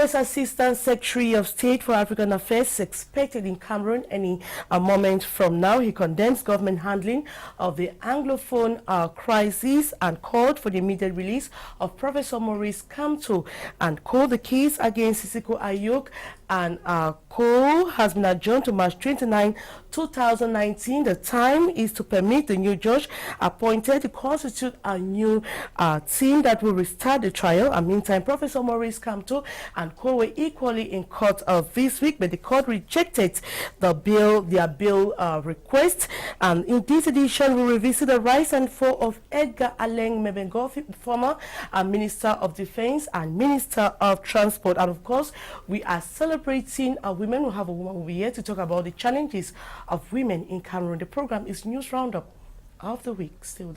U.S. Assistant Secretary of State for African Affairs is expected in Cameroon any moment from now. He condemns government handling of the Anglophone crisis and called for the immediate release of Professor Maurice Kamto and called the case against Sisiko Ayok and Co has been adjourned to March 29, 2019. The time is to permit the new judge appointed to constitute a new team that will restart the trial. And meantime, Professor Maurice Kamto and Co were equally in court this week, but the court rejected their bill request. And in this edition, we revisit the rise and fall of Edgar Aleng Mebengofi, former Minister of Defense and Minister of Transport. And of course, we are celebrating women. We have a woman over here to talk about the challenges of women in Cameroon. The program is News Roundup of the Week. Still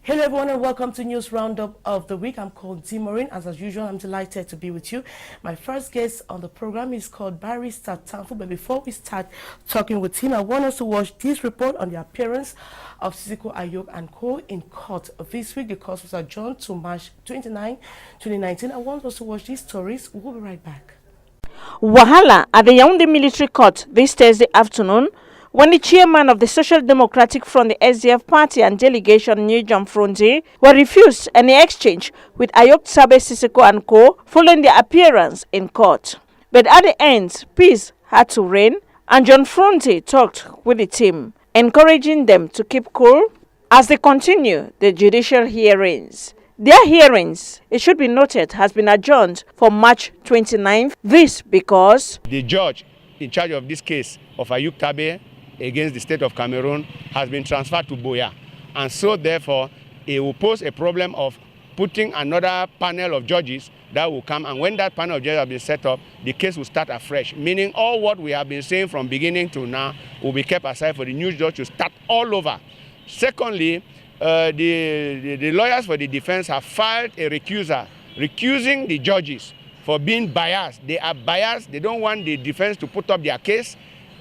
Hello everyone and welcome to News Roundup of the Week. I'm called Ndih Maureen. As usual, I'm delighted to be with you. My first guest on the program is called Barrister Tanfu. But before we start talking with him, I want us to watch this report on the appearance of Sisiko Ayok and Co in court this week. The court was adjourned to March 29, 2019. I want us to watch these stories. We'll be right back. Wahala at the Yaoundé Military Court this Thursday afternoon when the chairman of the Social Democratic Front, the SDF party, and delegation Ndih Maureen-Round Up were refused any exchange with Ayok Tabe Sisiko and Co following their appearance in court. But at the end, peace had to reign, and Ndih Maureen-Round Up talked with the team, encouraging them to keep cool as they continue the judicial hearings. Their hearings, it should be noted, has been adjourned for March 29th. This because the judge in charge of this case of Ayok Tabe against the state of Cameroon has been transferred to Boya. And so therefore, it will pose a problem of putting another panel of judges that will come. And when that panel of judges has been set up, the case will start afresh. Meaning all what we have been saying from beginning to now will be kept aside for the new judge to start all over. Secondly, the lawyers for the defense have filed a recusing the judges for being biased. They are biased. They don't want the defense to put up their case.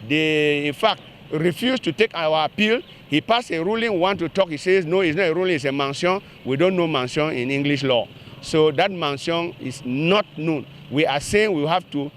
They, in fact, refused to take our appeal. He passed a ruling, want to talk. He says, no, it's not a ruling, it's a mention. We don't know mention in English law. So that mention is not known. We are saying we have to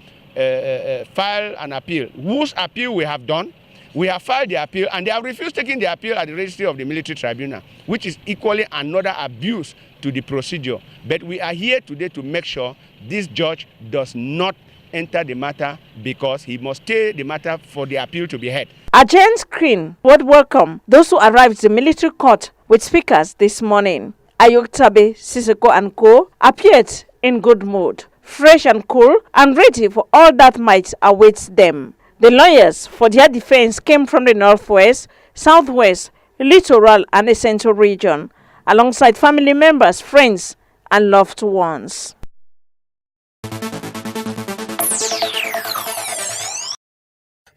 file an appeal. Whose appeal we have done? We have filed the appeal, and they have refused taking the appeal at the registry of the military tribunal, which is equally another abuse to the procedure. But we are here today to make sure this judge does not enter the matter because he must stay the matter for the appeal to be heard. A giant screen would welcome those who arrived at the military court with speakers this morning. Ayok Tabe, Sisiko and Co appeared in good mood, fresh and cool, and ready for all that might await them. The lawyers for their defense came from the northwest, southwest, littoral, and the central region, alongside family members, friends, and loved ones.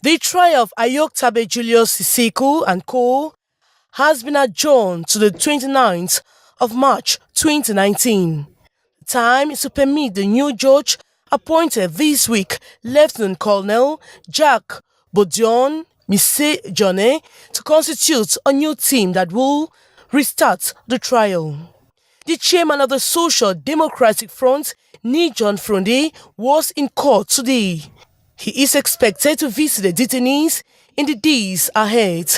The trial of Ayok Tabe Julius Sisiko and Co has been adjourned to the 29th of March 2019. The time is to permit the new judge appointed this week, Lieutenant Colonel Jack Bodion Mise Jone, to constitute a new team that will restart the trial. The chairman of the Social Democratic Front, Ndih Maureen-Round Up, was in court today. He is expected to visit the detainees in the days ahead.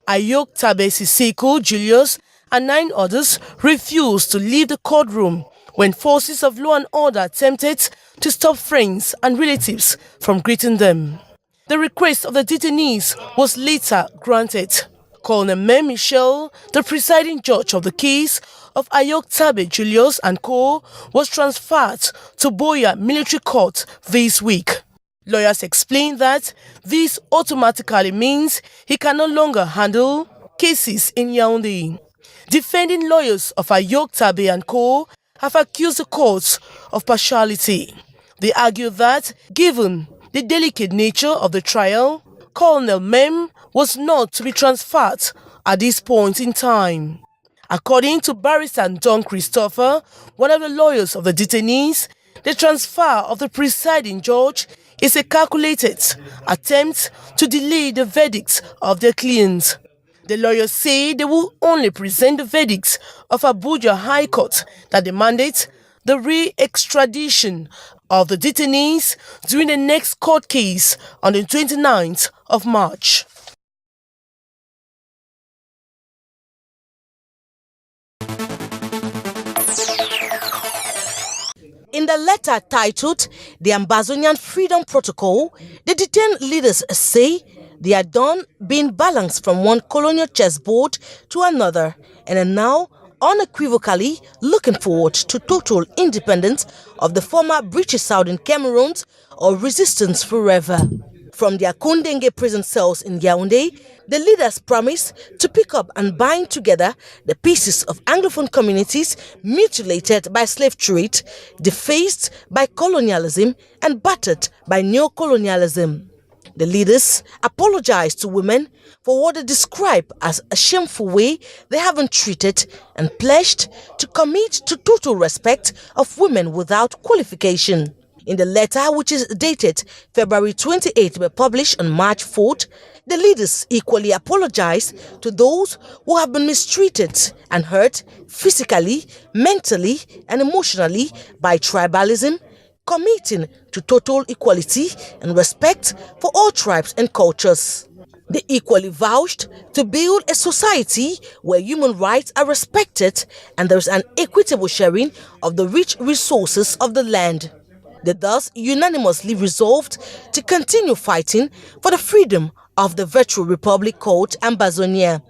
Ayok Tabe Sisiko, Julius, and 9 others refused to leave the courtroom when forces of law and order attempted to stop friends and relatives from greeting them. The request of the detainees was later granted. Colonel Mem Michel, the presiding judge of the case of Ayok Tabe Julius and Co, was transferred to Boya Military Court this week. Lawyers explain that this automatically means he can no longer handle cases in Yaoundé. Defending lawyers of Ayok Tabe and Co have accused the courts of partiality. They argue that, given the delicate nature of the trial, Colonel Mem was not to be transferred at this point in time. According to Barrister Don Christopher, one of the lawyers of the detainees, the transfer of the presiding judge is a calculated attempt to delay the verdict of their clients. The lawyers say they will only present the verdicts of Abuja High Court that demanded the re-extradition of the detainees during the next court case on the 29th of March. In the letter titled The Ambazonian Freedom Protocol, the detained leaders say they are done being balanced from one colonial chessboard to another and are now unequivocally looking forward to total independence of the former British Southern Cameroons or resistance forever. From their Kundenge prison cells in Yaoundé, the leaders promise to pick up and bind together the pieces of Anglophone communities mutilated by slave trade, defaced by colonialism, and battered by neo-colonialism. The leaders apologize to women for what they describe as a shameful way they have been treated and pledged to commit to total respect of women without qualification. In the letter, which is dated February 28, but published on March 4th, the leaders equally apologize to those who have been mistreated and hurt physically, mentally, and emotionally by tribalism, committing to total equality and respect for all tribes and cultures. They equally vouched to build a society where human rights are respected and there is an equitable sharing of the rich resources of the land. They thus unanimously resolved to continue fighting for the freedom of the virtual republic called Ambazonia.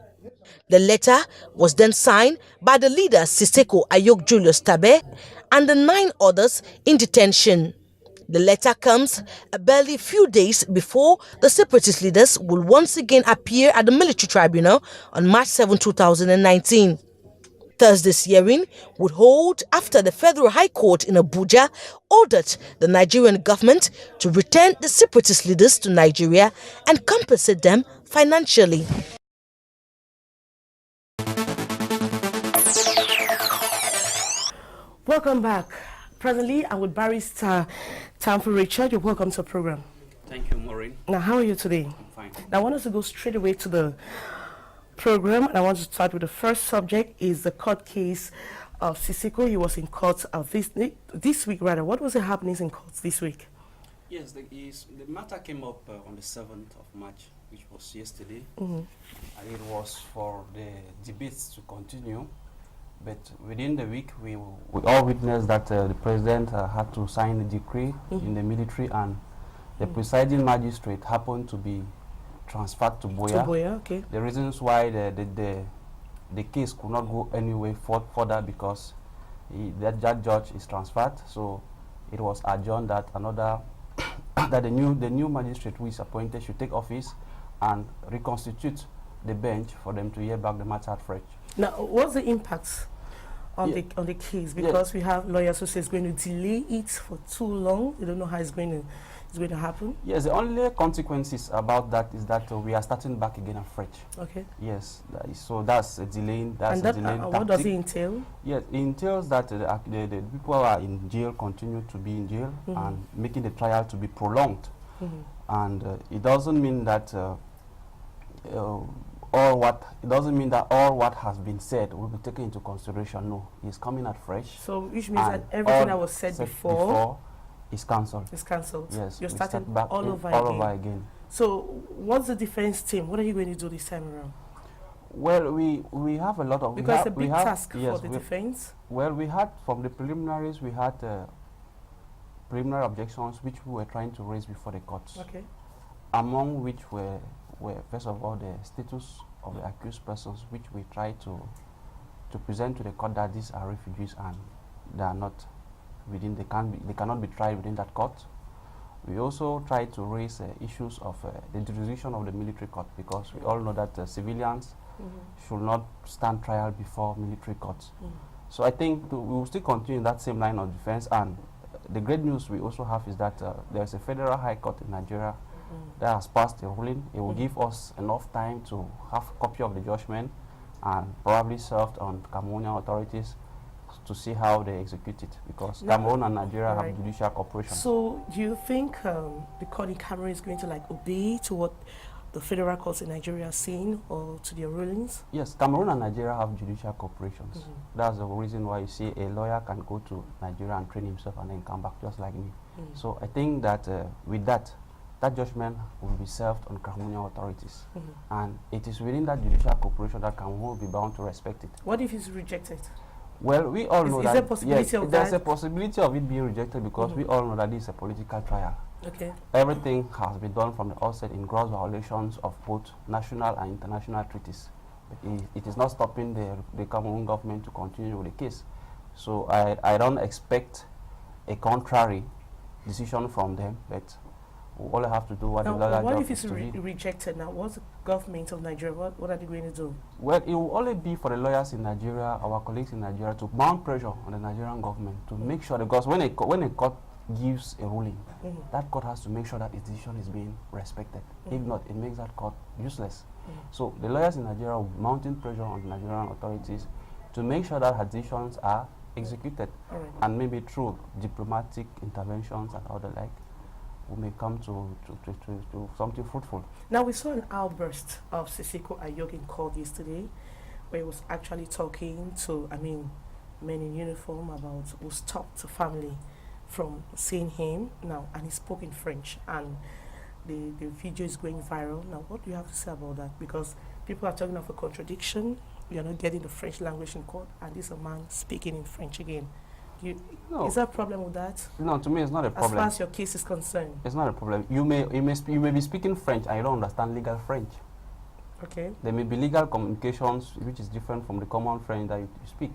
The letter was then signed by the leader Siseko Ayok Julius Tabe and the 9 others in detention. The letter comes a barely few days before the separatist leaders will once again appear at the military tribunal on March 7, 2019. Thursday's hearing would hold after the Federal High Court in Abuja ordered the Nigerian government to return the separatist leaders to Nigeria and compensate them financially. Welcome back. Presently, I'm with Barrister Tamfu Richard. You're welcome to the program. Thank you, Maureen. Now, how are you today? I'm fine. Now, I want us to go straight away to the program, and I want to start with the first subject is the court case of Siseko. He was in court this week, rather. What was the happenings in court this week? Yes, the matter came up on the 7th of March, which was yesterday. Mm-hmm. And it was for the debates to continue. But within the week, we all witnessed that the president had to sign a decree in the military, and the presiding magistrate happened to be transferred to Boya. Okay. The reasons why the case could not go anywhere further because that judge is transferred. So it was adjourned that that the new magistrate who is appointed should take office and reconstitute the bench for them to hear back the matter at fresh. Now, what's the impact on the case? Because we have lawyers who say it's going to delay it for too long. We don't know how it's going to happen. Yes, the only consequences about that is that we are starting back again afresh. Okay. Yes, so that's a delay. What does it entail? Yes, it entails that the people who are in jail continue to be in jail and making the trial to be prolonged. And it doesn't mean that all what has been said will be taken into consideration. No, it's coming at fresh. So which means that everything that was said before is cancelled. It's cancelled. Yes, you're starting back all over again. So what's the defense team? What are you going to do this time around? Well, we have a lot of because it's a big task for the defense. Well, we had from the preliminaries we had preliminary objections which we were trying to raise before the courts. Okay. Among which were first of all the status of the accused persons, which we try to present to the court that these are refugees and they are not within they cannot be tried within that court. We also try to raise issues of the jurisdiction of the military court, because we all know that civilians should not stand trial before military courts. So I think we will still continue in that same line of defense. And the great news we also have is that there is a federal high court in Nigeria that has passed a ruling. It will give us enough time to have a copy of the judgment and probably served on Cameroonian authorities to see how they execute it, because Cameroon and Nigeria have judicial cooperation. So do you think the court in Cameroon is going to obey to what the federal courts in Nigeria are saying or to their rulings? Yes, Cameroon and Nigeria have judicial corporations. That's the reason why you see a lawyer can go to Nigeria and train himself and then come back just like me. So I think that with that judgment will be served on Cameroonian authorities. And it is within that judicial corporation that Cameroon will be bound to respect it. What if it's rejected? Well, we all know that there a possibility of there's that? a possibility of it being rejected because we all know that this is a political trial. Okay. Everything has been done from the outset in gross violations of both national and international treaties. But it is not stopping the Cameroon government to continue with the case. So I don't expect a contrary decision from them, but we all have to do what the lawyer what job if it's is to do. rejected now? What's the government of Nigeria, what are they going to do? Well, it will only be for the lawyers in Nigeria, our colleagues in Nigeria, to mount pressure on the Nigerian government to make sure, because when a court gives a ruling, that court has to make sure that its decision is being respected. If not, it makes that court useless. So the lawyers in Nigeria will be mounting pressure on the Nigerian authorities to make sure that her decisions are executed, and maybe through diplomatic interventions and other like, we may come to something fruitful. Now, we saw an outburst of Sisiko Ayok in court yesterday, where he was actually talking to, men in uniform about who stopped the family from seeing him now, and he spoke in French, and the video is going viral. Now, what do you have to say about that? Because people are talking of a contradiction. You are not getting the French language in court, and this is a man speaking in French again. Is there a problem with that? No, to me it's not a problem. As far as your case is concerned. It's not a problem. You may be speaking French and you don't understand legal French. Okay. There may be legal communications which is different from the common French that you speak.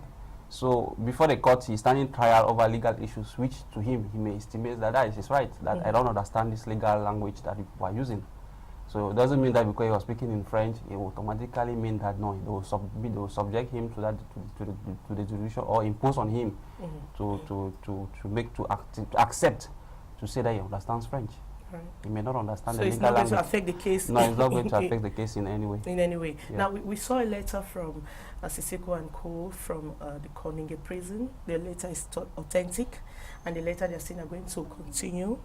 So before the court, he's standing trial over legal issues, which to him, he may estimate that is his right, that I don't understand this legal language that you are using. So it doesn't mean that because he was speaking in French, it will automatically mean that no, they will subject him to that to the judicial, or impose on him to accept to say that he understands French. Right. He may not understand the legal language. So it's not going to affect the case? No, it's not going to affect the case in any way. In any way. Yeah. Now, we saw a letter from Sisiko and Co. from the Koninge prison. The letter is authentic, and the letter they're saying are going to continue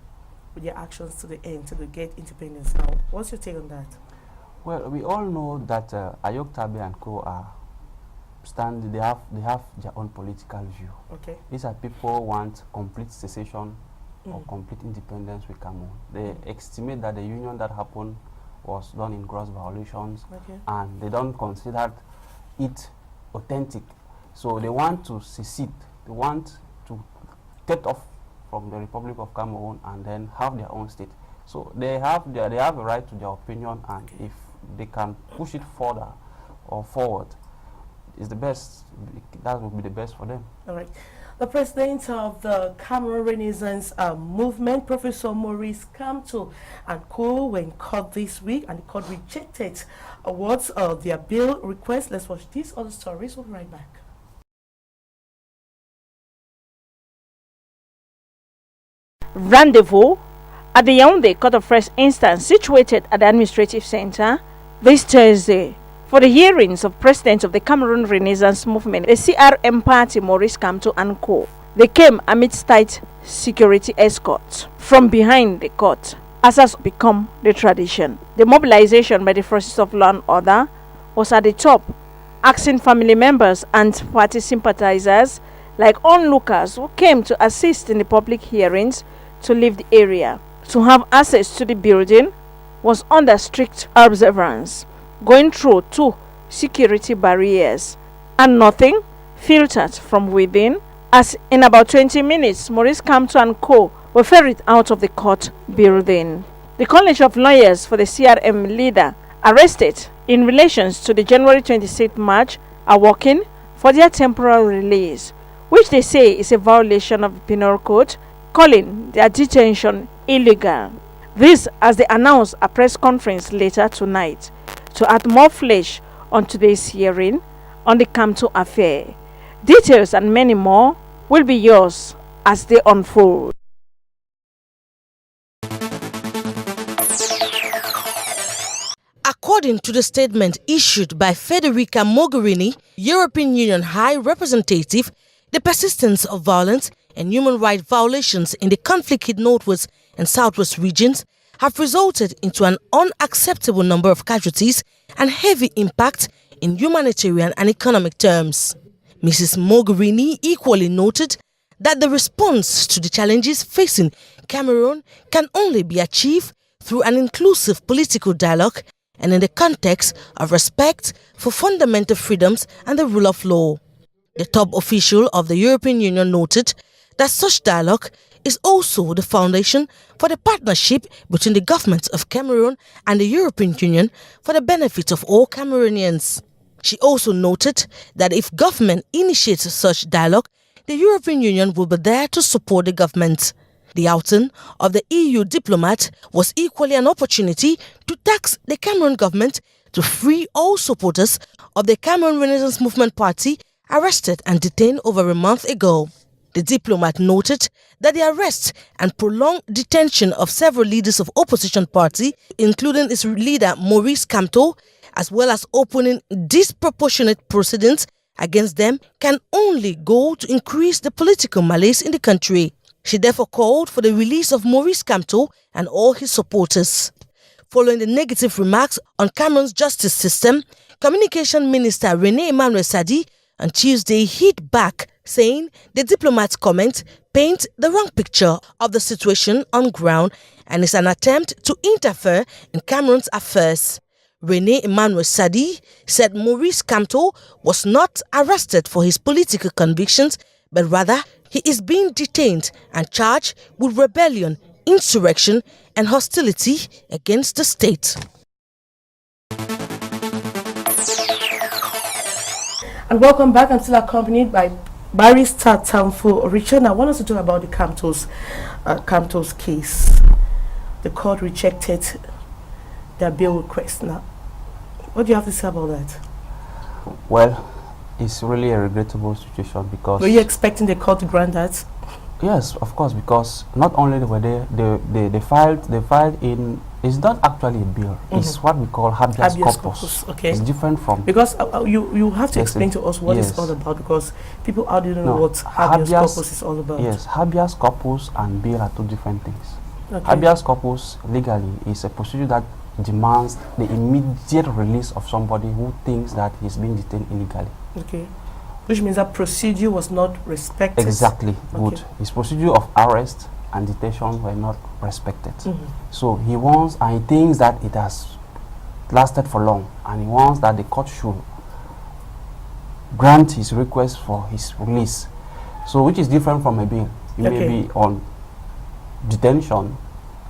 with their actions to the end, to get independence. Now, what's your take on that? Well, we all know that Ayok Tabe and Co. they have their own political view. Okay. These are people who want complete cessation or complete independence with Cameroon. They estimate that the union that happened was done in gross violations, and they don't consider it authentic. So they want to secede. They want to get off from the Republic of Cameroon and then have their own state. So they have a right to their opinion, and if they can push it further or forward, is the best. That would be the best for them. All right. The president of the Cameroon Renaissance Movement, Professor Maurice Kamto and Co. were in court this week, and the court rejected their bail request. Let's watch these other stories. We'll be right back. Rendezvous at the Yaoundé Court of First Instance, situated at the Administrative Center, this Thursday, for the hearings of President of the Cameroon Renaissance Movement, the CRM party, Maurice Kamto and Co. They came amidst tight security escorts from behind the court, as has become the tradition. The mobilization by the forces of law and order was at the top, asking family members and party sympathizers, like onlookers who came to assist in the public hearings, to leave the area. To have access to the building was under strict observance, going through 2 security barriers, and nothing filtered from within, as in about 20 minutes, Maurice Kamto and Co. were ferried out of the court building. The College of Lawyers for the CRM leader, arrested in relation to the January 26th march, are working for their temporary release, which they say is a violation of the Penal Code, calling their detention illegal. This as they announced a press conference later tonight to add more flesh on today's hearing on the Kamto affair. Details and many more will be yours as they unfold. According to the statement issued by Federica Mogherini, European Union High Representative, the persistence of violence and human rights violations in the conflict-hit northwest and southwest regions have resulted into an unacceptable number of casualties and heavy impact in humanitarian and economic terms. Mrs. Mogherini equally noted that the response to the challenges facing Cameroon can only be achieved through an inclusive political dialogue and in the context of respect for fundamental freedoms and the rule of law. The top official of the European Union noted that such dialogue is also the foundation for the partnership between the governments of Cameroon and the European Union for the benefit of all Cameroonians. She also noted that if government initiates such dialogue, the European Union will be there to support the government. The outing of the EU diplomat was equally an opportunity to task the Cameroon government to free all supporters of the Cameroon Renaissance Movement Party arrested and detained over a month ago. The diplomat noted that the arrest and prolonged detention of several leaders of opposition party, including its leader Maurice Kamto, as well as opening disproportionate proceedings against them, can only go to increase the political malaise in the country. She therefore called for the release of Maurice Kamto and all his supporters. Following the negative remarks on Cameroon's justice system, Communication Minister Ndih Maureen-Round Up on Tuesday hit back, saying the diplomat's comment paints the wrong picture of the situation on ground and is an attempt to interfere in Cameroon's affairs. Ndih Maureen-Round Up said Maurice Kamto was not arrested for his political convictions, but rather he is being detained and charged with rebellion, insurrection, and hostility against the state. And welcome back. I'm still accompanied by Barrister Tamfo Richard. I want us to talk about the Kamto's case. The court rejected their bail request. Now, what do you have to say about that? Well, it's really a regrettable situation because... Were you expecting the court to grant that? Yes, of course, because not only were they filed in... It's not actually a bill. It's what we call habeas corpus. Okay. It's different from... Because you have to explain to us what it's all about, because people out there don't know what habeas corpus is all about. Yes, habeas corpus and bail are two different things. Okay. Habeas corpus legally is a procedure that demands the immediate release of somebody who thinks that he's being detained illegally. Okay. Which means that procedure was not respected. Exactly. Good. His procedure of arrest and detention were not respected. So he wants, and he thinks that it has lasted for long, and he wants that the court should grant his request for his release. So which is different from a bail. You may be on detention,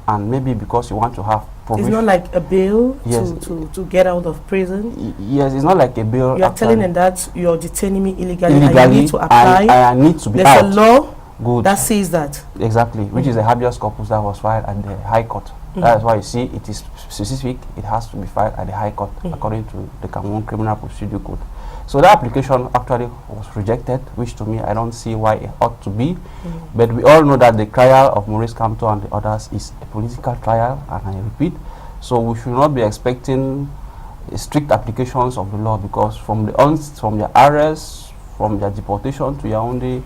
and maybe because you want to have provision. It's not like a bail to get out of prison. Yes, it's not like a bail. You are telling them that you're detaining me illegally and you need to apply. I need to be There's out. a law that Good. says that. Exactly, which is a habeas corpus that was filed at the High Court. That is why you see it is specific. It has to be filed at the High Court according to the Cameroon Criminal Procedure Code. So that application actually was rejected, which to me I don't see why it ought to be. But we all know that the trial of Maurice Kamto and the others is a political trial, and I repeat, so we should not be expecting strict applications of the law, because from their arrest, from their deportation to Yaoundé,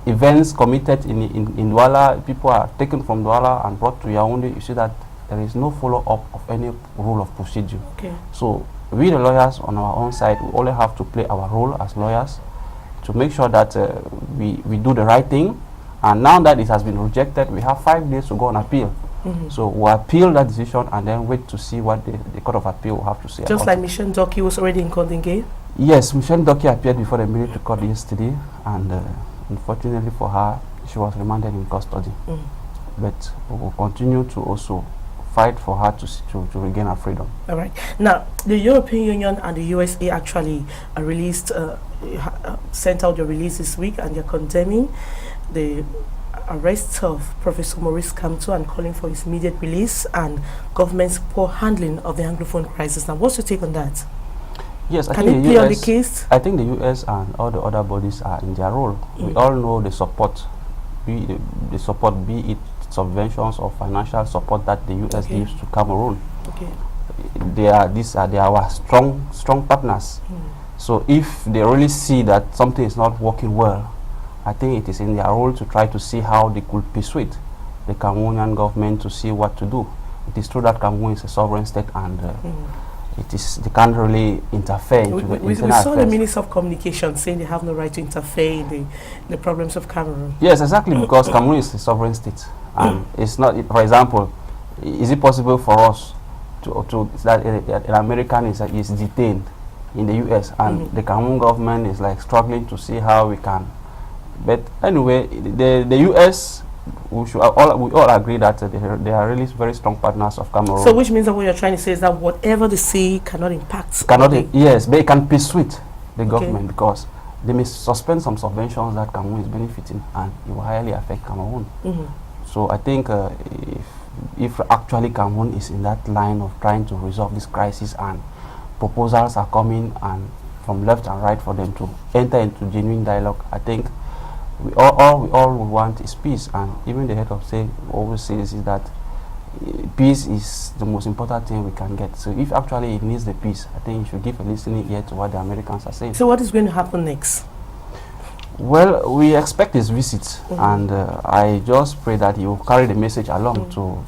events committed in Douala, people are taken from Douala and brought to Yaoundé. You see that there is no follow-up of any rule of procedure. Okay. So we the lawyers on our own side, we only have to play our role as lawyers to make sure that we do the right thing. And now that it has been rejected, we have 5 days to go on appeal. So we'll appeal that decision and then wait to see what the Court of Appeal will have to say. Just like Michelle Doki was already in court again? Yes, Michelle Doki appeared before the military court yesterday, and unfortunately for her, she was remanded in custody. But we will continue to also fight for her to regain her freedom. All right. Now, the European Union and the USA actually sent out the release this week, and they're condemning the arrest of Professor Maurice Kamto and calling for his immediate release and government's poor handling of the Anglophone crisis. Now, what's your take on that? Yes, Can it play on the case? I think the US and all the other bodies are in their role. We all know the support, be it subventions or financial support that the US gives to Cameroon. Okay. They are our strong partners. So if they really see that something is not working well, I think it is in their role to try to see how they could persuade the Cameroonian government to see what to do. it is true that Cameroon is a sovereign state, and they can't really interfere into the We internal saw the affairs. Minister of Communication saying they have no right to interfere in the problems of Cameroon. Yes, exactly, because Cameroon is a sovereign state, and it's not. For example, is it possible for us to that an American is detained in the U.S. and the Cameroon government is like struggling to see how we can? But anyway, the U.S. we all agree that they are really very strong partners of Cameroon. So which means that what you're trying to say is that whatever they say cannot impact. Yes, they can persuade the government, because they may suspend some subventions that Cameroon is benefiting, and it will highly affect Cameroon. So I think if actually Cameroon is in that line of trying to resolve this crisis, and proposals are coming and from left and right for them to enter into genuine dialogue, I think we all want is peace. And even the head of state always says is that peace is the most important thing we can get. So if actually it needs the peace, I think you should give a listening ear to what the Americans are saying. So what is going to happen next? Well, we expect his visit, and I just pray that he will carry the message along to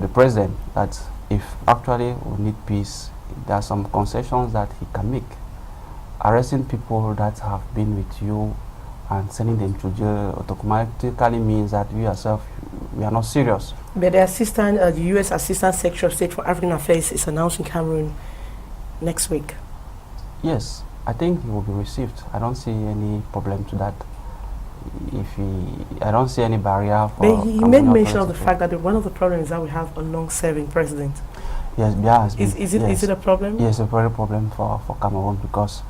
the president, that if actually we need peace, there are some concessions that he can make. Arresting people that have been with you and sending them to jail automatically means that we ourselves, we are not serious. But the U.S. Assistant Secretary of State for African Affairs is announcing Cameroon next week. Yes, I think he will be received. I don't see any problem to that. I don't see any barrier for. But he made mention of the fact that one of the problems is that we have a long-serving president. Yes, Biya has been. Is it a problem? Yes, a very problem for Cameroon, because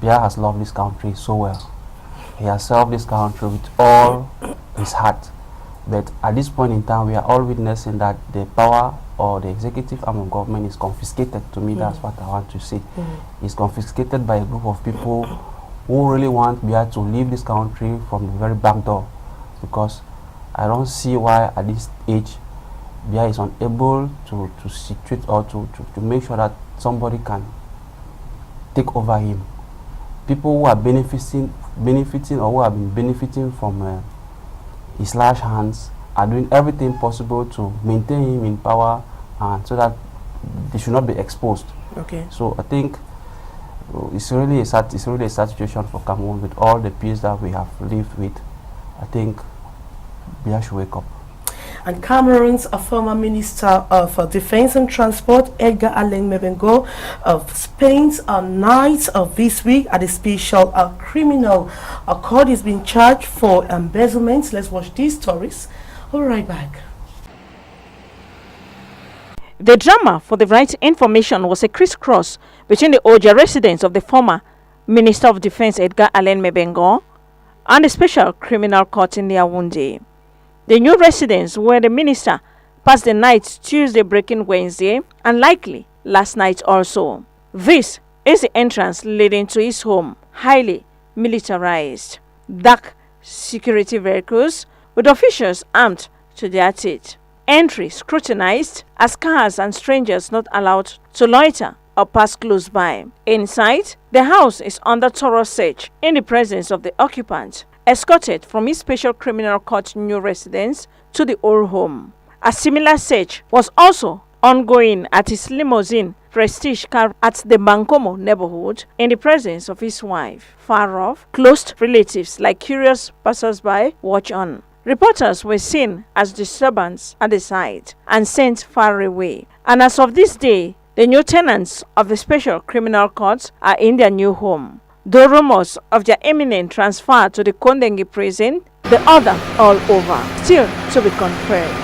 Biya has loved this country so well. He has served this country with all his heart. But at this point in time, we are all witnessing that the power or the executive arm of government is confiscated. To me, that's what I want to see. It's confiscated by a group of people who really want Biya to leave this country from the very back door. Because I don't see why at this age Biya is unable to situate or to make sure that somebody can take over him. People who are benefiting or who have been benefiting from his large hands are doing everything possible to maintain him in power, and so that they should not be exposed. Okay. So I think it's really a sad situation for Cameroon with all the peace that we have lived with. I think Biya should wake up. And Cameroon's former Minister of Defense and Transport, Edgar Alain Mebengo, spends a night of this week at a special criminal court. Is being charged for embezzlement. Let's watch these stories. We'll be right back. The drama for the right information was a crisscross between the Oja residents of the former Minister of Defense Edgar Alain Mebengo and the Special Criminal Court in Yaoundé. The new residents where the minister passed the night Tuesday breaking Wednesday and likely last night also. This is the entrance leading to his home, highly militarized. Dark security vehicles with officials armed to their teeth. Entry scrutinized as cars and strangers not allowed to loiter or pass close by. Inside, the house is under thorough search in the presence of the occupant, escorted from his special criminal court new residence to the old home. A similar search was also ongoing at his limousine prestige car at the Bankomo neighborhood in the presence of his wife. Far off, close relatives like curious passers-by watch on. Reporters were seen as disturbance at the site and sent far away. And as of this day, the new tenants of the special criminal courts are in their new home. The rumors of their imminent transfer to the Kondengi prison, the other all over, still to be confirmed.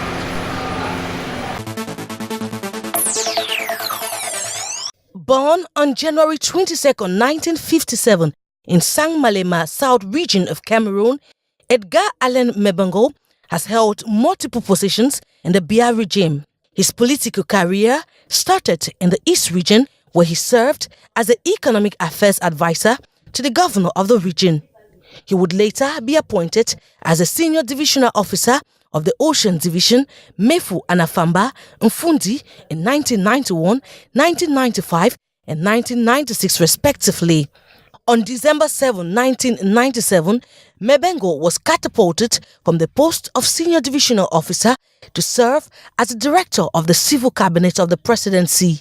Born on January 22, 1957, in Sang-Malema, South region of Cameroon, Edgar Alain Mebengo has held multiple positions in the Biya regime. His political career started in the East region, where he served as the economic affairs advisor to the governor of the region. He would later be appointed as a senior divisional officer of the Ocean Division, Mefu and Afamba, Mfundi in 1991, 1995 and 1996 respectively. On December 7, 1997, Mebengo was catapulted from the post of Senior Divisional Officer to serve as the Director of the Civil Cabinet of the Presidency.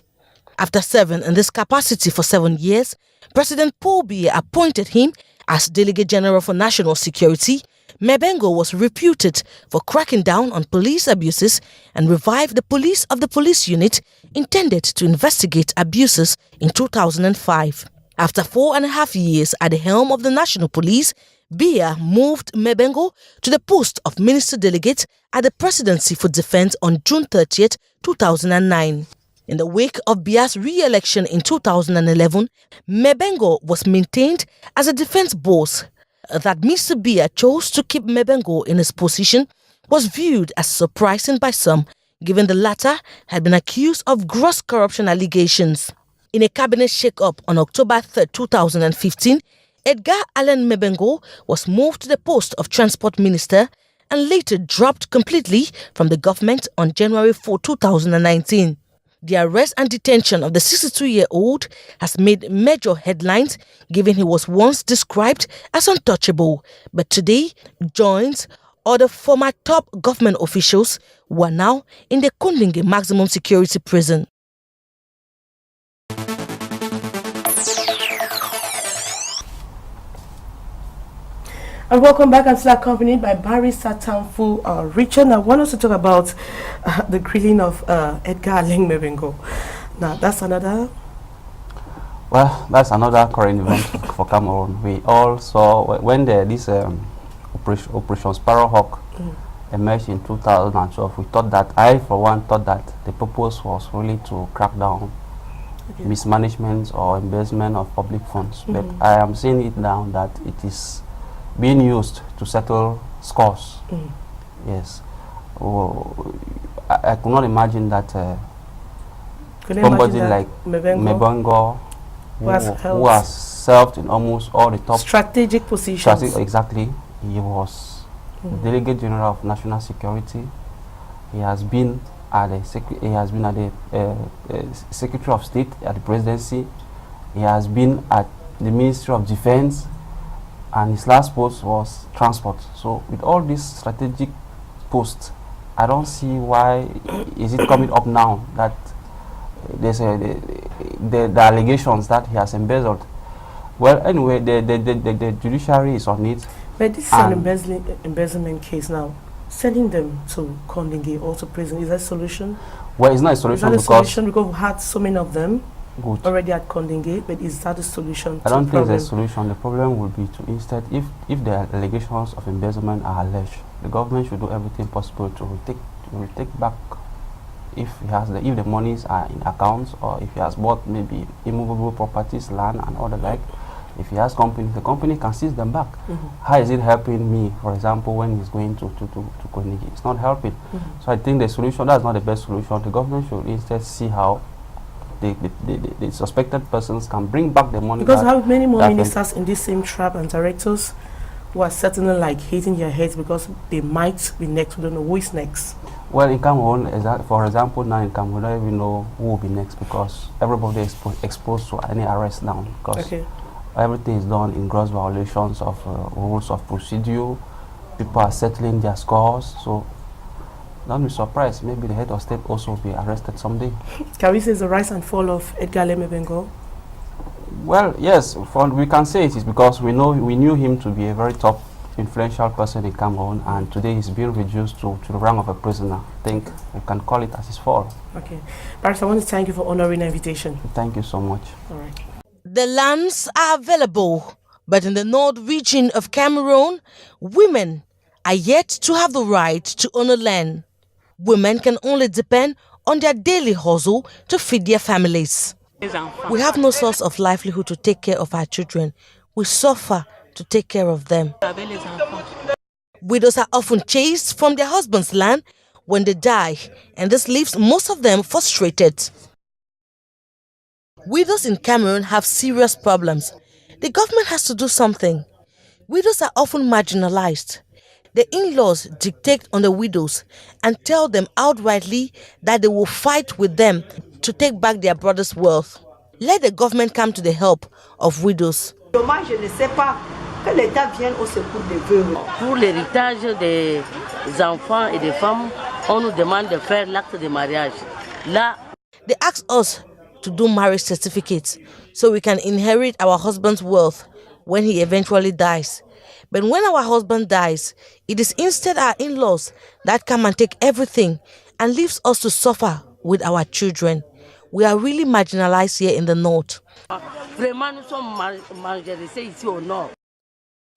After serving in this capacity for 7 years, President Paul Biya appointed him as Delegate General for National Security. Mebengo was reputed for cracking down on police abuses and revived the Police of the Police Unit intended to investigate abuses in 2005. After 4.5 years at the helm of the National Police, Biya moved Mebengo to the post of Minister Delegate at the Presidency for Defense on June 30th, 2009. In the wake of Biya's re-election in 2011, Mebengo was maintained as a defense boss. That Mr. Biya chose to keep Mebengo in his position was viewed as surprising by some, given the latter had been accused of gross corruption allegations. In a cabinet shake-up on October 3, 2015, Edgar Allen Mebengo was moved to the post of Transport Minister and later dropped completely from the government on January 4, 2019. The arrest and detention of the 62-year-old has made major headlines, given he was once described as untouchable, but today joins other former top government officials who are now in the Kundingi maximum security prison. And welcome back. I'm still accompanied by Barrister Tamfu Richard. I want us to talk about the grilling of Edgar Allen Mebengo. Now, that's another current event for Cameroon. We all saw when this Operation Sparrowhawk emerged in 2012. We thought that, for one, thought that the purpose was really to crack down mismanagement or embezzlement of public funds. But I am seeing it now that it is being used to settle scores. Yes. I could not imagine that somebody like Mebengo, who has served in almost all the top strategic positions. Exactly. He was Delegate General of National Security. He has been at the Secretary of State at the Presidency. He has been at the Ministry of Defense, and his last post was transport. So with all these strategic posts, I don't see why is it coming up now that there's the allegations that he has embezzled. Well, anyway, the judiciary is on it. But this is an embezzlement case now. Sending them to Kondingi or to prison, is that a solution? Well, it's not a solution because we had so many of them already at Kondingi, but is that a solution? I don't think there's a solution. The problem will be to instead, if the allegations of embezzlement are alleged, the government should do everything possible to take back if the monies are in accounts, or if he has bought maybe immovable properties, land and all the like. If he has company, the company can seize them back. How is it helping me, for example, when he's going to Kondingi? It's not helping. So I think the solution, that's not the best solution. The government should instead see how the suspected persons can bring back the money. Because how many more ministers in this same trap and directors who are certainly like hitting their heads because they might be next. We don't know who is next. Well, in Cameroon, for example, now in Cameroon, we don't even know who will be next because everybody is exposed to any arrest now. Because everything is done in gross violations of rules of procedure. People are settling their scores. So don't be surprised. Maybe the head of state also will be arrested someday. Can we say it's the rise and fall of Edgar Allen Mebengo? Well, yes, we can say it is because we knew him to be a very top influential person in Cameroon, and today he's been reduced to the rank of a prisoner. I think we can call it as his fall. Okay. Barrister, I want to thank you for honoring the invitation. Thank you so much. All right. The lands are available, but in the north region of Cameroon, women are yet to have the right to own a land. Women can only depend on their daily hustle to feed their families. We have no source of livelihood to take care of our children. We suffer to take care of them. Widows are often chased from their husband's land when they die, and this leaves most of them frustrated. Widows in Cameroon have serious problems. The government has to do something. Widows are often marginalized. The in-laws dictate on the widows and tell them outrightly that they will fight with them to take back their brother's wealth. Let the government come to the help of widows. Dommage, je ne sais pas que l'État vienne au secours des veuves. Pour l'héritage des enfants et des femmes, on nous demande de faire l'acte de mariage. Là, They ask us to do marriage certificates so we can inherit our husband's wealth when he eventually dies. But when our husband dies, it is instead our in-laws that come and take everything and leaves us to suffer with our children. We are really marginalized here in the north. vraiment, nous sommes marginalisés ici au nord.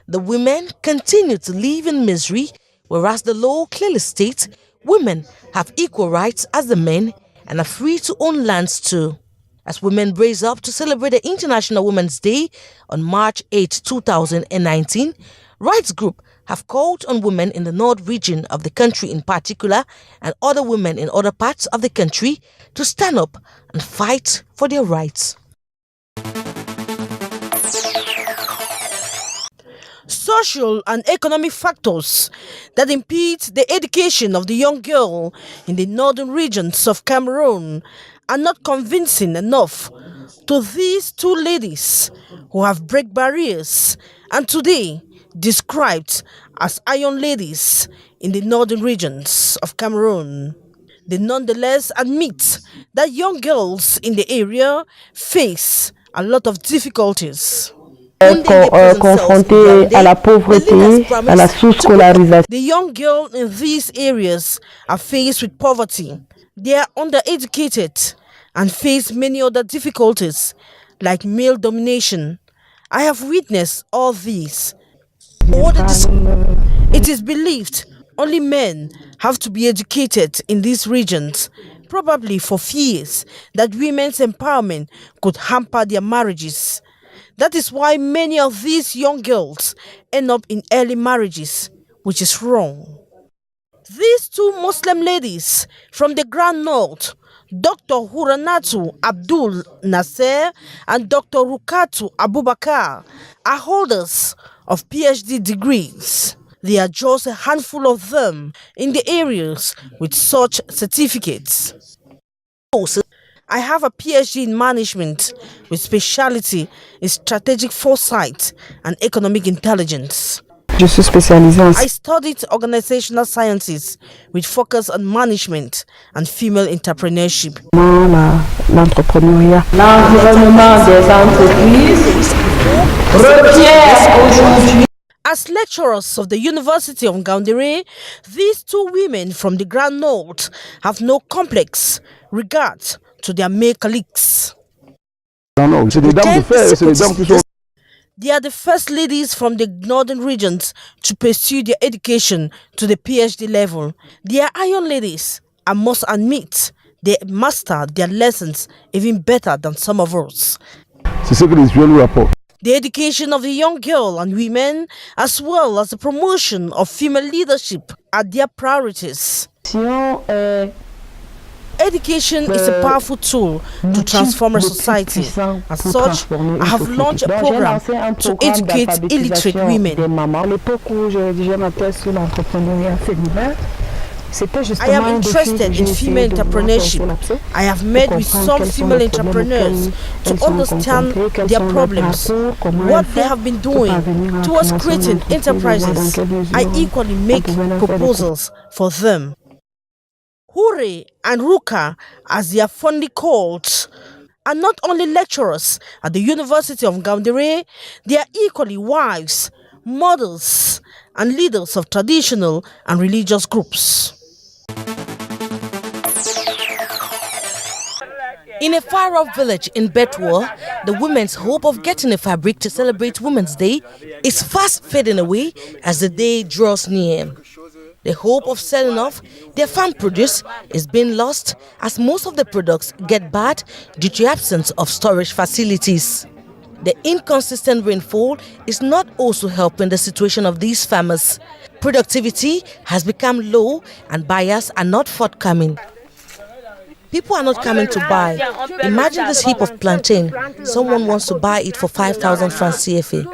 The women continue to live in misery, whereas the law clearly states women have equal rights as the men and are free to own lands too. As women brace up to celebrate the International Women's Day on March 8, 2019, rights groups have called on women in the north region of the country in particular and other women in other parts of the country to stand up and fight for their rights. Social and economic factors that impede the education of the young girl in the northern regions of Cameroon are not convincing enough to these two ladies who have break barriers and today described as iron ladies in the northern regions of Cameroon. They nonetheless admit that young girls in the area face a lot of difficulties. Confrontés à la pauvreté, à la sous-scolarisation. The young girls in these areas are faced with poverty. They are undereducated and face many other difficulties like male domination. I have witnessed all these. It is believed only men have to be educated in these regions, probably for fears that women's empowerment could hamper their marriages. That is why many of these young girls end up in early marriages, which is wrong. These two Muslim ladies from the Grand North, Dr. Huranatu Abdul Nasser and Dr. Rukatu Abubakar, are holders of PhD degrees. There are just a handful of them in the areas with such certificates. I have a PhD in management with specialty in strategic foresight and economic intelligence. Je suis spécialisée en I studied organizational sciences with focus on management and female entrepreneurship. l'entrepreneuriat. L'environnement des entreprises requiert aujourd'hui. As lecturers of the University of Gaoundéré, these two women from the Grand North have no complex regard to their male colleagues. Non, c'est des dames de fer, c'est des dames qui sont... They are the first ladies from the northern regions to pursue their education to the PhD level. They are iron ladies, I must admit, they master their lessons even better than some of us. C'est ce que les jeunes nous rapportent. The education of the young girl and women, as well as the promotion of female leadership, are their priorities. Education is a powerful tool to transform a society. As such, I have launched a program to educate illiterate women. I am interested in female entrepreneurship. I have met with some female entrepreneurs to understand their problems, what they have been doing towards creating enterprises. I equally make proposals for them. Hure and Ruka, as they are fondly called, are not only lecturers at the University of Gaoundéré, they are equally wives, mothers, and leaders of traditional and religious groups. In a far-off village in Betwa, the women's hope of getting a fabric to celebrate Women's Day is fast fading away as the day draws near. The hope of selling off their farm produce is being lost as most of the products get bad due to absence of storage facilities. The inconsistent rainfall is not also helping the situation of these farmers. Productivity has become low and buyers are not forthcoming. People are not coming to buy. Imagine this heap of plantain. Someone wants to buy it for 5,000 francs CFA.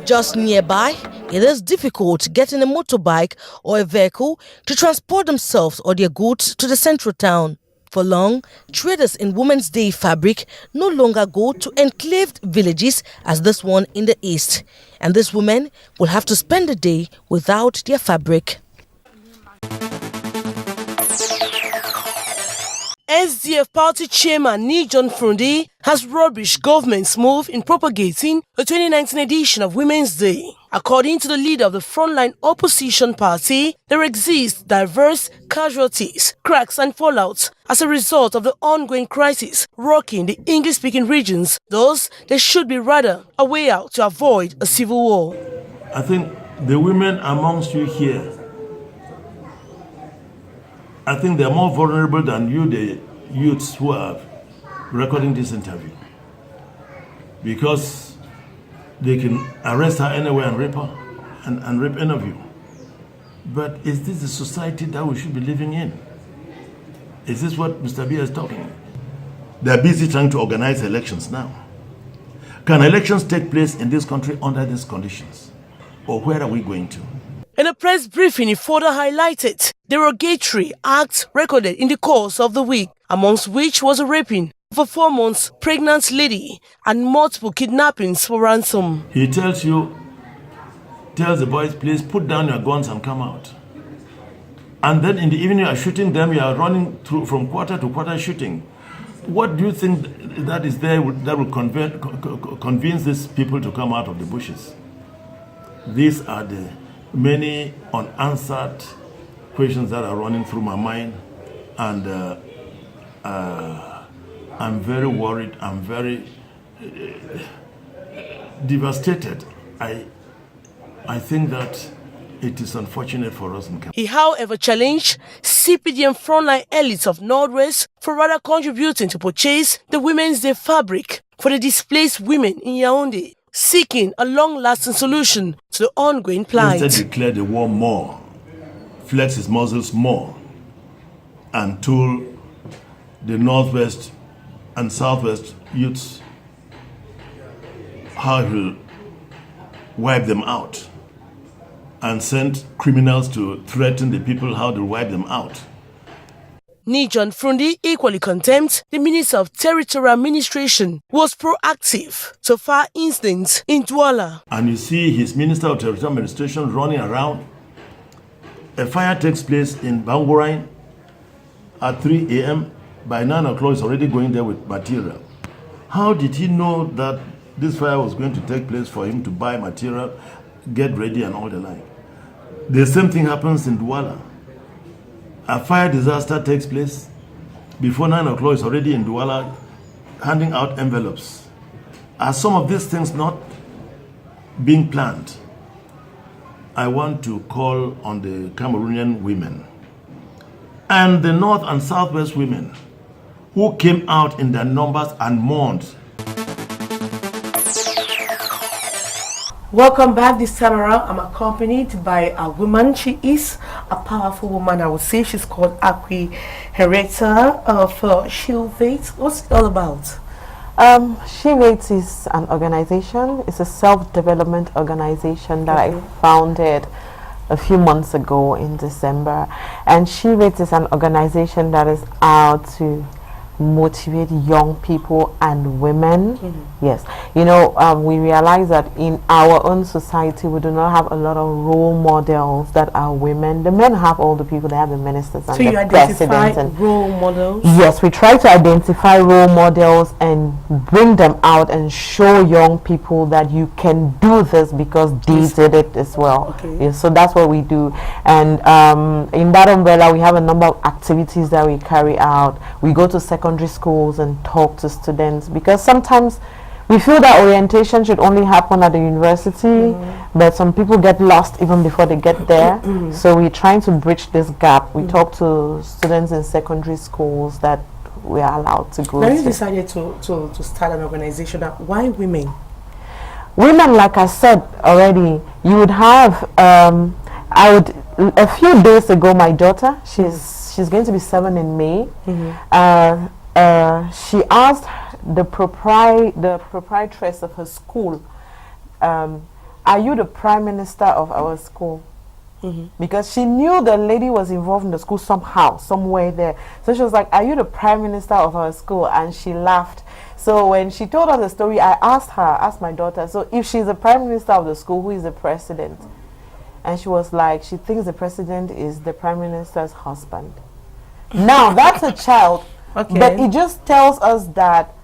Just nearby, it is difficult getting a motorbike or a vehicle to transport themselves or their goods to the central town. For long, traders in Women's Day fabric no longer go to enclaved villages as this one in the east, and these women will have to spend the day without their fabric. SDF party chairman Ndih Maureen-Round Up has rubbished government's move in propagating the 2019 edition of Women's Day. According to the leader of the frontline opposition party, there exist diverse casualties, cracks and fallouts as a result of the ongoing crisis rocking the English-speaking regions. Thus, there should be rather a way out to avoid a civil war. I think the women amongst you here, I think they're more vulnerable than you, the youths who are recording this interview. Because they can arrest her anywhere and rape her and rape any of you. But is this the society that we should be living in? Is this what Mr. B is talking? They're busy trying to organize elections now. Can elections take place in this country under these conditions? Or where are we going to? In a press briefing, he further highlighted derogatory acts recorded in the course of the week, amongst which was a raping of a 4 months pregnant lady and multiple kidnappings for ransom. He tells the boys, please put down your guns and come out. And then in the evening you are shooting them, you are running through from quarter to quarter shooting. What do you think that is there that will convince these people to come out of the bushes? These are the many unanswered questions that are running through my mind, and I'm very worried. I'm very devastated. I think that it is unfortunate for us in Kenya. He, however, challenged CPD and frontline elites of Northwest for rather contributing to purchase the Women's Day fabric for the displaced women in Yaoundé, seeking a long-lasting solution to the ongoing plight. Instead, declare the war more, flex his muscles more, and tool the Northwest and Southwest youths how he'll wipe them out, and send criminals to threaten the people how to wipe them out. Ndih Maureen-Round Up equally condemned the Minister of Territorial Administration was proactive to fire incidents in Douala. And you see his Minister of Territorial Administration running around. A fire takes place in Bangurain at 3 a.m. By 9 o'clock, he's already going there with material. How did he know that this fire was going to take place for him to buy material, get ready and all the like? The same thing happens in Douala. A fire disaster takes place. Before 9 o'clock, he's already in Douala handing out envelopes. Are some of these things not being planned? I want to call on the Cameroonian women and the North and Southwest women who came out in their numbers and mourned. Welcome back. This time around, I'm accompanied by a woman. She is a powerful woman, I would say. She's called Akwi Hereta of Shilvate. What's it all about? Shilvate is an organization. It's a self-development organization that I founded a few months ago in December. And Shilvate is an organization that is out to motivate young people and women. Yes, you know, we realize that in our own society we do not have a lot of role models that are women. The men have all the people, they have the ministers and the presidents and role models. Yes, we try to identify role models and bring them out and show young people that you can do this because they did it as well. Yes, so that's what we do. And in that umbrella we have a number of activities that we carry out. We go to secondary schools and talk to students, because sometimes we feel that orientation should only happen at the university, but some people get lost even before they get there. So we're trying to bridge this gap. We talk to students in secondary schools that we are allowed to go Now to. you decided to start an organization. Why women? Women, like I said already, you would have a few days ago, my daughter, she's going to be 7 in May. She asked the proprietress of her school, are you the prime minister of our school? because she knew the lady was involved in the school somehow, somewhere there. So she was like, "Are you the prime minister of our school?" And she laughed. So when she told us the story, I asked my daughter, "So if she's the prime minister of the school, who is the president?" And she was like, she thinks the president is the prime minister's husband. Now that's a child, but it just tells us that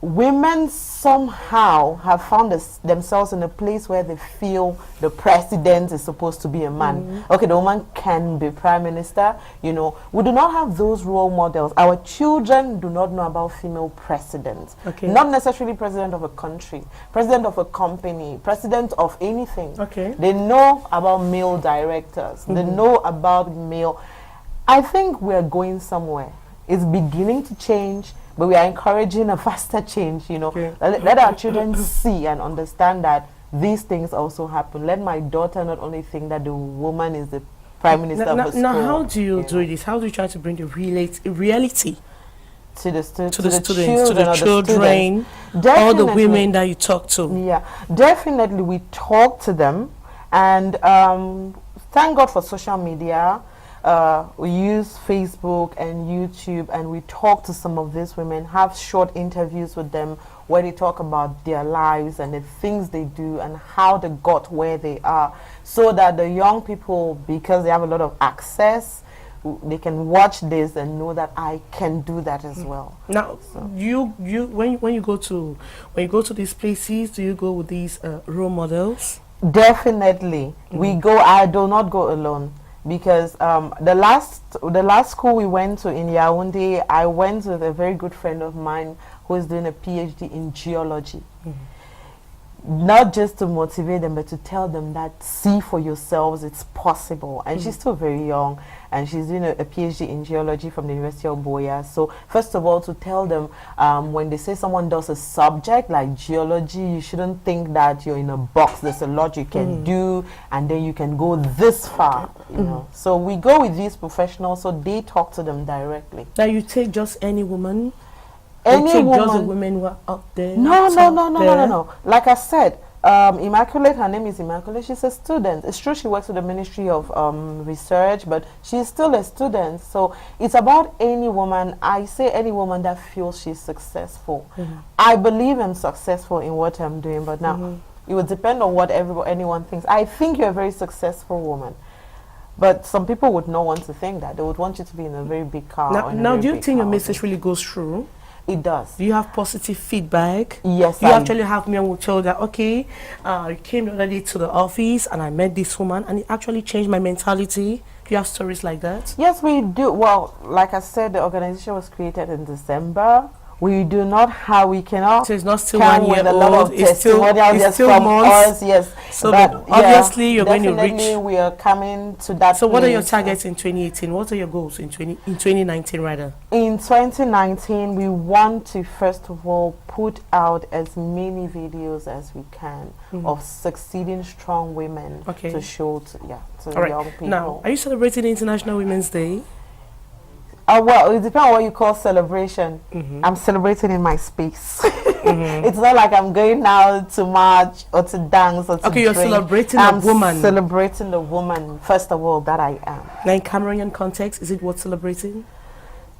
women somehow have found themselves in a place where they feel the president is supposed to be a man. Okay, the woman can be prime minister. You know, we do not have those role models. Our children do not know about female presidents. Not necessarily president of a country, president of a company, president of anything. They know about male directors. They know about male. I think we're going somewhere. It's beginning to change, but we are encouraging a faster change, you know. Let our children see and understand that these things also happen. Let my daughter not only think that the woman is the prime minister of the school. Now, how do you do this? How do you try to bring the reality to the students, to the children, all the women that you talk to? Yeah, definitely we talk to them, and thank God for social media. We use Facebook and YouTube, and we talk to some of these women, have short interviews with them where they talk about their lives and the things they do and how they got where they are, so that the young people, because they have a lot of access, they can watch this and know that I can do that as well. Now, when you go to these places, do you go with these role models? Definitely, we go. I do not go alone. Because the last school we went to in Yaoundé, I went with a very good friend of mine who is doing a PhD in geology. Not just to motivate them, but to tell them that see for yourselves, it's possible. And she's still very young, and she's doing a PhD in geology from the University of Boya. So first of all, to tell them when they say someone does a subject like geology, you shouldn't think that you're in a box. There's a lot you can do, and then you can go this far. You know. So we go with these professionals, so they talk to them directly. Now you take just any woman. Any woman, just the women who are up there. No. Like I said, Immaculate, her name is Immaculate. She's a student. It's true she works with the Ministry of Research, but she's still a student. So it's about any woman. I say any woman that feels she's successful. I believe I'm successful in what I'm doing, but now it would depend on what anyone thinks. I think you're a very successful woman. But some people would not want to think that. They would want you to be in a very big car. Now do you think your message really goes through? It does. Do you have positive feedback? Yes. You actually have men who tell that, okay, I came already to the office and I met this woman and it actually changed my mentality. Do you have stories like that? Yes, we do. Well, like I said, the organization was created in December. We do not have, we cannot. So it's not still 1 year old. It's still months. Yes. So obviously you're going to reach. We are coming to that. So what are your targets in 2018? What are your goals in 2019 rather? In 2019, we want to first of all put out as many videos as we can of succeeding strong women to show to young people. Now, are you celebrating International Women's Day? Well, it depends on what you call celebration. I'm celebrating in my space. It's not like I'm going out to march or to dance or to drink. You're celebrating a woman. I'm celebrating the woman, first of all, that I am. Now, in Cameroonian context, is it worth celebrating?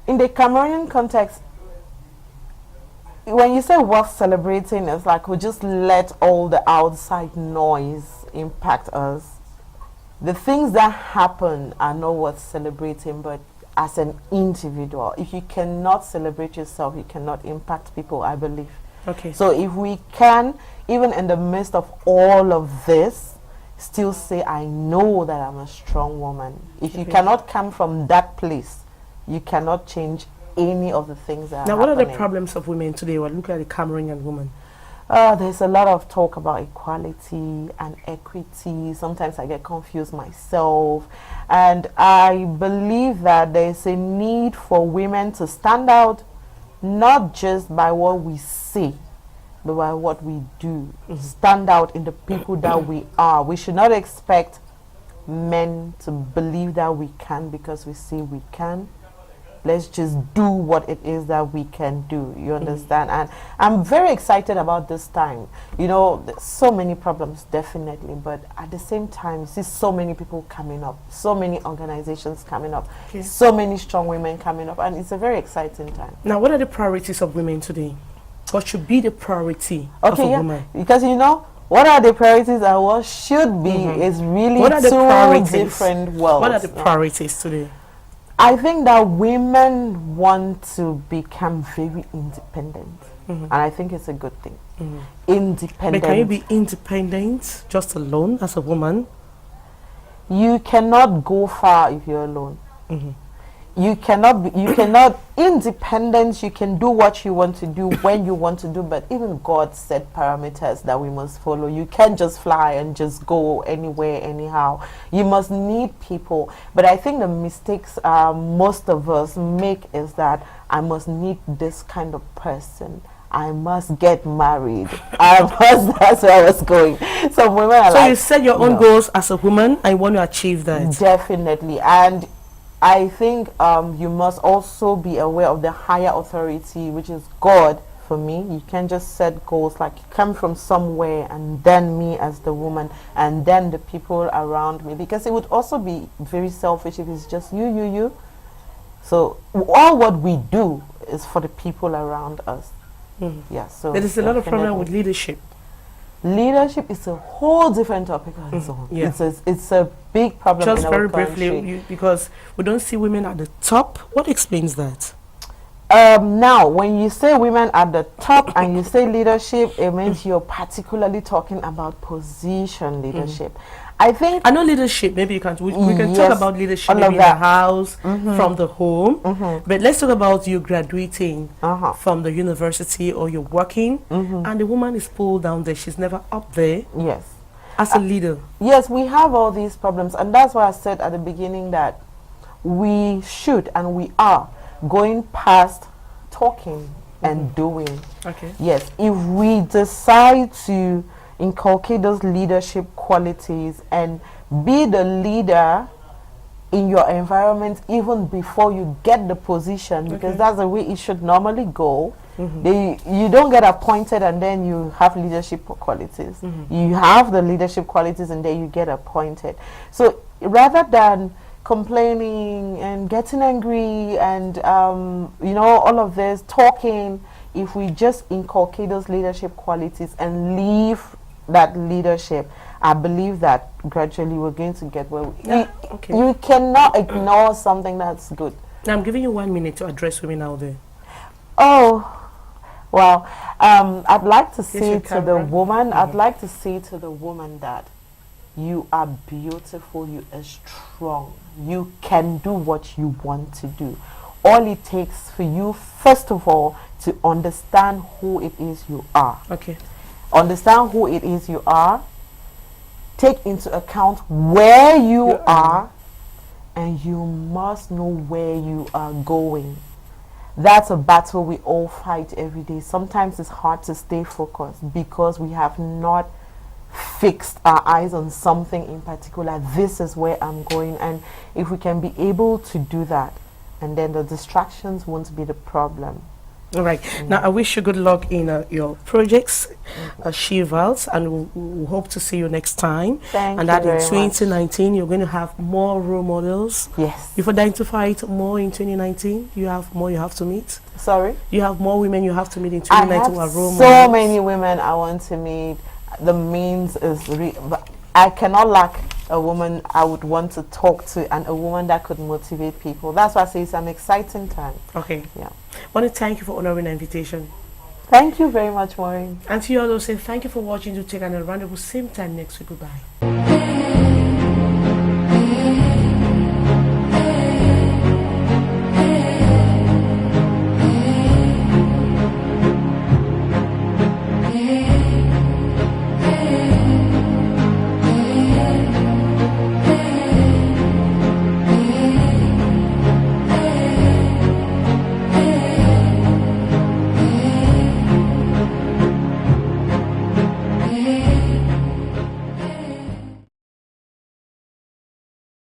In the Cameroonian context, when you say worth celebrating, it's like we just let all the outside noise impact us. The things that happen are not worth celebrating, but as an individual, if you cannot celebrate yourself, you cannot impact people, I believe. So if we can, even in the midst of all of this, still say, I know that I'm a strong woman. If you cannot come from that place, you cannot change any of the things that are happening. Now, what are the problems of women today? We're looking at the Cameroonian woman. There's a lot of talk about equality and equity. Sometimes I get confused myself. And I believe that there's a need for women to stand out, not just by what we say, but by what we do. Stand out in the people that we are. We should not expect men to believe that we can because we say we can. let's just do what it is that we can do. You understand? And I'm very excited about this time. You know, there's so many problems, definitely, but at the same time, you see so many people coming up, so many organizations coming up, so many strong women coming up, and it's a very exciting time. Now, what are the priorities of women today? What should be the priority of a woman? Because you know, what are the priorities and what should be is really what are the two priorities? different worlds. What are the priorities today? I think that women want to become very independent, and I think it's a good thing. Independent. But can you be independent just alone as a woman? You cannot go far if you're alone. You cannot independence, you can do what you want to do when you want to do, but even God set parameters that we must follow. You can't just fly and just go anywhere anyhow. You must need people. But I think the mistakes most of us make is that I must need this kind of person. I must get married. That's where I was going. Some women are so you set your own goals as a woman and want to achieve that. Definitely. And I think you must also be aware of the higher authority, which is God. For me, you can't just set goals like you come from somewhere and then me as the woman and then the people around me, because it would also be very selfish if it's just you. So all what we do is for the people around us. Yeah. So there is a lot of problem with leadership. Leadership is a whole different topic on its own. Yeah. It's a big problem. Just in our very country. briefly, because we don't see women at the top. What explains that? Now, when you say women at the top and you say leadership, it means you're particularly talking about position leadership. I think I know leadership. Maybe you can. We can talk about leadership all maybe of in the that. house, from the home. But let's talk about you graduating from the university or you're working, and the woman is pulled down there. She's never up there. Yes. As a leader. Yes, we have all these problems, and that's why I said at the beginning that we should and we are going past talking and doing. Okay. Yes, if we decide to inculcate those leadership qualities and be the leader in your environment even before you get the position, because that's the way it should normally go. You don't get appointed and then you have leadership qualities. You have the leadership qualities and then you get appointed. So rather than complaining and getting angry and you know, all of this talking, if we just inculcate those leadership qualities and leave that leadership, I believe that gradually we're going to get where you cannot ignore something that's good. Now I'm giving you 1 minute to address women out there. Oh, well, I'd like to say to the woman, I'd like to say to the woman that you are beautiful, you are strong, you can do what you want to do. All it takes for you, first of all, to understand who it is you are. Okay. Understand who it is you are, take into account where you are, and you must know where you are going. That's a battle we all fight every day. Sometimes it's hard to stay focused because we have not fixed our eyes on something in particular. This is where I'm going, and if we can be able to do that, and then the distractions won't be the problem. All right. Now, I wish you good luck in your projects, Shivals, and we'll hope to see you next time. Thank and you that in very 2019, you're going to have more role models. Yes. You've identified more in 2019. You have more you have to meet. Sorry? You have more women you have to meet in 2019 who are role models. I have so many women I want to meet. The means is but I cannot lack a woman I would want to talk to and a woman that could motivate people. That's why I say it's an exciting time. Okay. Yeah. I want to thank you for honoring the invitation. Thank you very much, Maureen. And to you all, say thank you for watching. Do take an rendezvous same time next week. Goodbye.